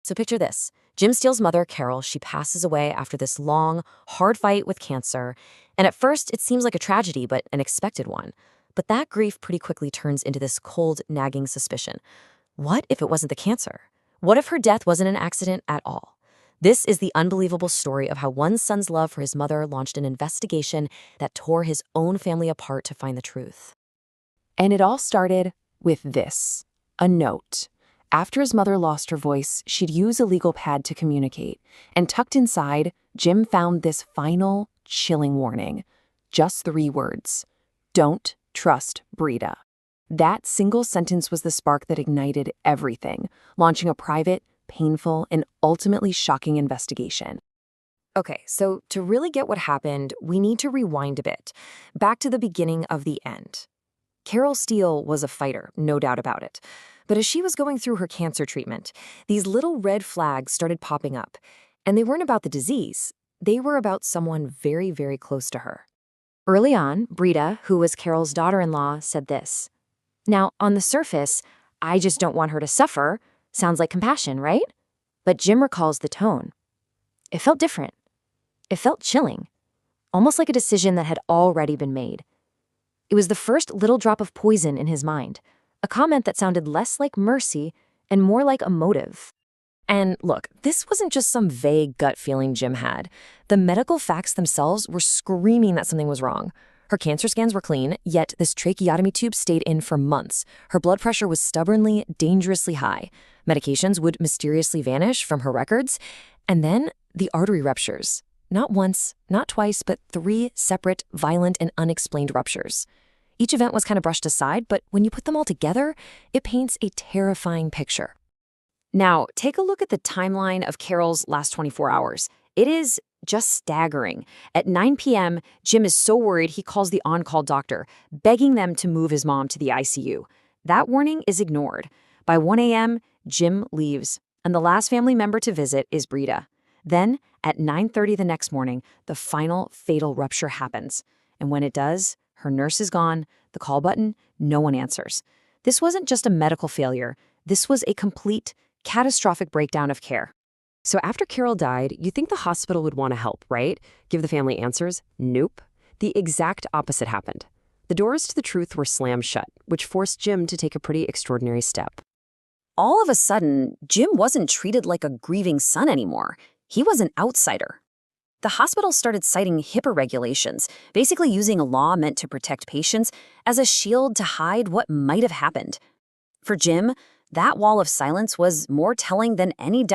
So picture this. Jim Steele's mother, Carol, she passes away after this long, hard fight with cancer. And at first, it seems like a tragedy, but an expected one. But that grief pretty quickly turns into this cold, nagging suspicion. What if it wasn't the cancer? What if her death wasn't an accident at all? This is the unbelievable story of how one son's love for his mother launched an investigation that tore his own family apart to find the truth. And it all started with this, a note. After his mother lost her voice, she'd use a legal pad to communicate. And tucked inside, Jim found this final, chilling warning. Just 3 words. Don't trust Brida. That single sentence was the spark that ignited everything, launching a private, painful, and ultimately shocking investigation. Okay, so to really get what happened, we need to rewind a bit, back to the beginning of the end. Carol Steele was a fighter, no doubt about it. But as she was going through her cancer treatment, these little red flags started popping up. And they weren't about the disease. They were about someone very, very close to her. Early on, Brida, who was Carol's daughter-in-law, said this. Now, on the surface, I just don't want her to suffer. Sounds like compassion, right? But Jim recalls the tone. It felt different. It felt chilling. Almost like a decision that had already been made. It was the first little drop of poison in his mind. A comment that sounded less like mercy and more like a motive. And look, this wasn't just some vague gut feeling Jim had. The medical facts themselves were screaming that something was wrong. Her cancer scans were clean, yet this tracheotomy tube stayed in for months. Her blood pressure was stubbornly, dangerously high. Medications would mysteriously vanish from her records. And then the artery ruptures. Not once, not twice, but 3 separate, violent, and unexplained ruptures. Each event was kind of brushed aside, but when you put them all together, it paints a terrifying picture. Now, take a look at the timeline of Carol's last 24 hours. It is just staggering. At 9 p.m., Jim is so worried he calls the on-call doctor, begging them to move his mom to the ICU. That warning is ignored. By 1 a.m., Jim leaves, and the last family member to visit is Brida. Then, at 9:30 the next morning, the final fatal rupture happens. And when it does, her nurse is gone, the call button, no one answers. This wasn't just a medical failure. This was a complete, catastrophic breakdown of care. So after Carol died, you'd think the hospital would want to help, right? Give the family answers? Nope. The exact opposite happened. The doors to the truth were slammed shut, which forced Jim to take a pretty extraordinary step. All of a sudden, Jim wasn't treated like a grieving son anymore. He was an outsider. The hospital started citing HIPAA regulations, basically using a law meant to protect patients as a shield to hide what might have happened. For Jim, that wall of silence was more telling than any